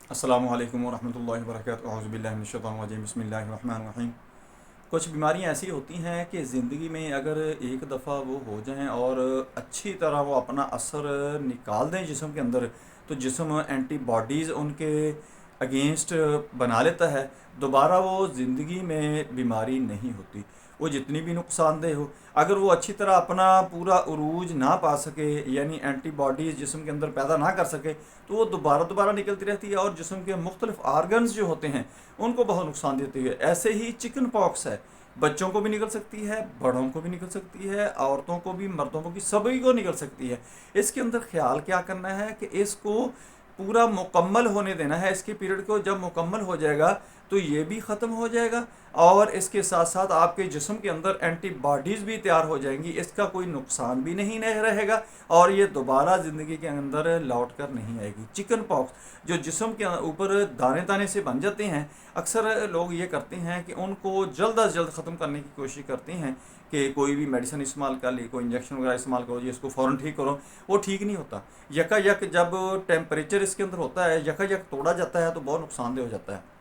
السلام علیکم ورحمۃ اللہ وبرکاتہ، اعوذ باللہ من الشیطان الرجیم، بسم اللہ الرحمن الرحیم۔ کچھ بیماریاں ایسی ہوتی ہیں کہ زندگی میں اگر ایک دفعہ وہ ہو جائیں اور اچھی طرح وہ اپنا اثر نکال دیں جسم کے اندر، تو جسم اینٹی باڈیز ان کے اگینسٹ بنا لیتا ہے، دوبارہ وہ زندگی میں بیماری نہیں ہوتی، وہ جتنی بھی نقصان دہ ہو۔ اگر وہ اچھی طرح اپنا پورا عروج نہ پا سکے، یعنی اینٹی باڈیز جسم کے اندر پیدا نہ کر سکے، تو وہ دوبارہ نکلتی رہتی ہے اور جسم کے مختلف آرگنز جو ہوتے ہیں ان کو بہت نقصان دیتی ہے۔ ایسے ہی چکن پاکس ہے، بچوں کو بھی نکل سکتی ہے، بڑوں کو بھی نکل سکتی ہے، عورتوں کو بھی، مردوں کو بھی، سبھی کو نکل سکتی ہے۔ اس کے اندر خیال کیا کرنا ہے کہ اس کو پورا مکمل ہونے دینا ہے۔ اس کے پیریڈ کو جب مکمل ہو جائے گا تو یہ بھی ختم ہو جائے گا اور اس کے ساتھ ساتھ آپ کے جسم کے اندر اینٹی باڈیز بھی تیار ہو جائیں گی، اس کا کوئی نقصان بھی نہیں رہے گا اور یہ دوبارہ زندگی کے اندر لوٹ کر نہیں آئے گی۔ چکن پاکس جو جسم کے اوپر دانے دانے سے بن جاتے ہیں، اکثر لوگ یہ کرتے ہیں کہ ان کو جلد از جلد ختم کرنے کی کوشش کرتے ہیں کہ کوئی بھی میڈیسن استعمال کر لی، کوئی انجیکشن وغیرہ استعمال کرو جی، اس کو فوراً ٹھیک کرو۔ وہ ٹھیک نہیں ہوتا، یکا یک جب ٹیمپریچر اس کے اندر ہوتا ہے، یکا یک توڑا جاتا ہے تو بہت نقصان دہ ہو جاتا ہے،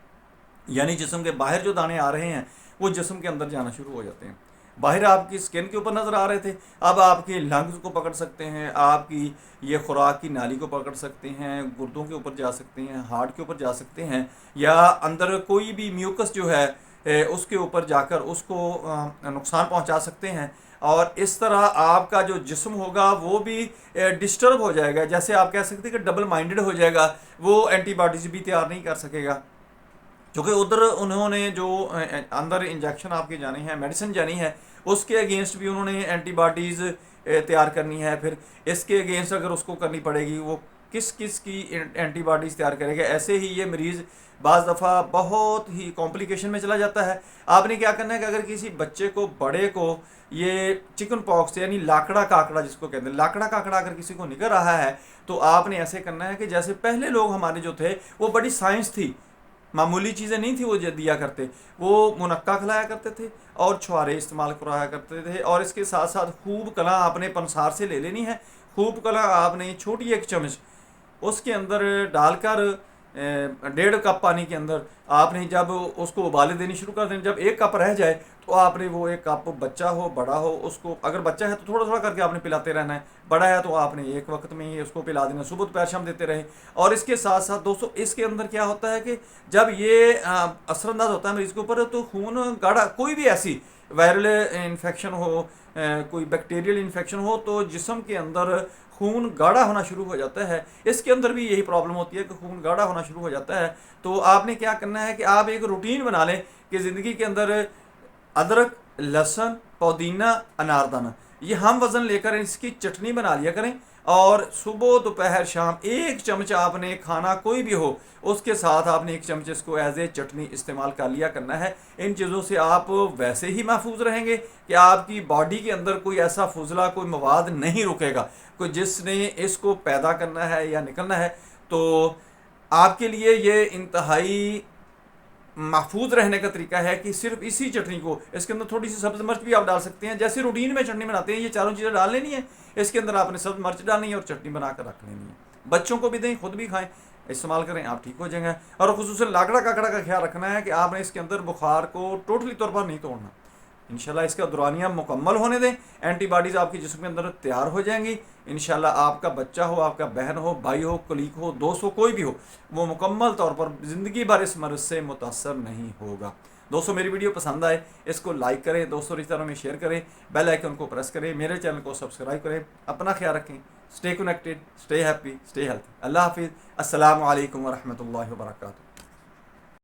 یعنی جسم کے باہر جو دانے آ رہے ہیں وہ جسم کے اندر جانا شروع ہو جاتے ہیں۔ باہر آپ کی سکن کے اوپر نظر آ رہے تھے، اب آپ کے لنگز کو پکڑ سکتے ہیں، آپ کی یہ خوراک کی نالی کو پکڑ سکتے ہیں، گردوں کے اوپر جا سکتے ہیں، ہارٹ کے اوپر جا سکتے ہیں، یا اندر کوئی بھی میوکس جو ہے اس کے اوپر جا کر اس کو نقصان پہنچا سکتے ہیں، اور اس طرح آپ کا جو جسم ہوگا وہ بھی ڈسٹرب ہو جائے گا، جیسے آپ کہہ سکتے ہیں کہ ڈبل مائنڈڈ ہو جائے گا، وہ اینٹی باڈیز بھی تیار نہیں کر سکے گا، کیونکہ ادھر انہوں نے جو اندر انجیکشن آپ کے جانی ہے، میڈیسن جانی ہے، اس کے اگینسٹ بھی انہوں نے اینٹی باڈیز تیار کرنی ہے، پھر اس کے اگینسٹ اگر اس کو کرنی پڑے گی، وہ کس کس کی اینٹی باڈیز تیار کرے گا۔ ایسے ہی یہ مریض بعض دفعہ بہت ہی کمپلیکیشن میں چلا جاتا ہے۔ آپ نے کیا کرنا ہے کہ اگر کسی بچے کو، بڑے کو یہ چکن پاکس یعنی لاکڑا کاکڑا جس کو کہتے ہیں، لاکڑا کاکڑا اگر کسی کو نکل رہا ہے تو آپ نے ایسے کرنا ہے کہ جیسے پہلے لوگ ہمارے جو تھے وہ بڑی سائنس تھی، معمولی چیزیں نہیں تھی وہ دیا کرتے، وہ منقع کھلایا کرتے تھے اور چھوارے استعمال کرایا کرتے تھے، اور اس کے ساتھ ساتھ خوب کلاں آپ نے پنسار سے لے لینی ہے، خوب کلاں آپ نے چھوٹی ایک چمچ اس کے اندر ڈال کر 1.5 کپ پانی کے اندر آپ نے جب اس کو ابالے دینی شروع کر دیں، جب 1 کپ رہ جائے تو آپ نے وہ 1 کپ، بچہ ہو بڑا ہو، اس کو اگر بچہ ہے تو تھوڑا تھوڑا کر کے آپ نے پلاتے رہنا ہے، بڑا ہے تو آپ نے ایک وقت میں ہی اس کو پلا دینا، صبح دوپہر شام دیتے رہے۔ اور اس کے ساتھ ساتھ دوستو اس کے اندر کیا ہوتا ہے کہ جب یہ اثر انداز ہوتا ہے مریض کے اوپر تو خون گاڑھا، کوئی بھی ایسی وائرل انفیکشن ہو، کوئی بیکٹیریل انفیکشن ہو تو جسم کے اندر خون گاڑھا ہونا شروع ہو جاتا ہے۔ اس کے اندر بھی یہی پرابلم ہوتی ہے کہ خون گاڑھا ہونا شروع ہو جاتا ہے۔ تو آپ نے کیا کرنا ہے کہ آپ ایک روٹین بنا لیں کہ زندگی کے اندر ادرک، لہسن، پودینہ، اناردانہ، یہ ہم وزن لے کر اس کی چٹنی بنا لیا کریں، اور صبح دوپہر شام 1 چمچ آپ نے کھانا کوئی بھی ہو اس کے ساتھ آپ نے 1 چمچ اس کو ایز اے چٹنی استعمال کر لیا کرنا ہے۔ ان چیزوں سے آپ ویسے ہی محفوظ رہیں گے کہ آپ کی باڈی کے اندر کوئی ایسا فضلہ، کوئی مواد نہیں رکے گا، کوئی جس نے اس کو پیدا کرنا ہے یا نکلنا ہے۔ تو آپ کے لیے یہ انتہائی محفوظ رہنے کا طریقہ ہے کہ صرف اسی چٹنی کو، اس کے اندر تھوڑی سی سبز مرچ بھی آپ ڈال سکتے ہیں، جیسے روٹین میں چٹنی بناتے ہیں، یہ چاروں چیزیں ڈال لینی ہے، اس کے اندر آپ نے سبز مرچ ڈالنی ہے اور چٹنی بنا کر رکھ لینی ہے۔ بچوں کو بھی دیں، خود بھی کھائیں، استعمال کریں، آپ ٹھیک ہو جائیں گے۔ اور خصوصاً لاکڑا کاکڑا کا خیال رکھنا ہے کہ آپ نے اس کے اندر بخار کو ٹوٹلی طور پر نہیں توڑنا، انشاءاللہ اس کا دورانیہ مکمل ہونے دیں، اینٹی باڈیز آپ کے جسم کے اندر تیار ہو جائیں گی، انشاءاللہ آپ کا بچہ ہو، آپ کا بہن ہو، بھائی ہو، کلیگ ہو، دوست ہو، کوئی بھی ہو، وہ مکمل طور پر زندگی بھر اس مرض سے متاثر نہیں ہوگا۔ دوستو میری ویڈیو پسند آئے اس کو لائک کریں، دوستوں رشتہ داروں میں شیئر کریں، بیل آئیکن کو پریس کریں، میرے چینل کو سبسکرائب کریں، اپنا خیال رکھیں، stay connected, stay happy, stay healthy. اللہ حافظ، السلام علیکم ورحمۃ اللہ وبرکاتہ۔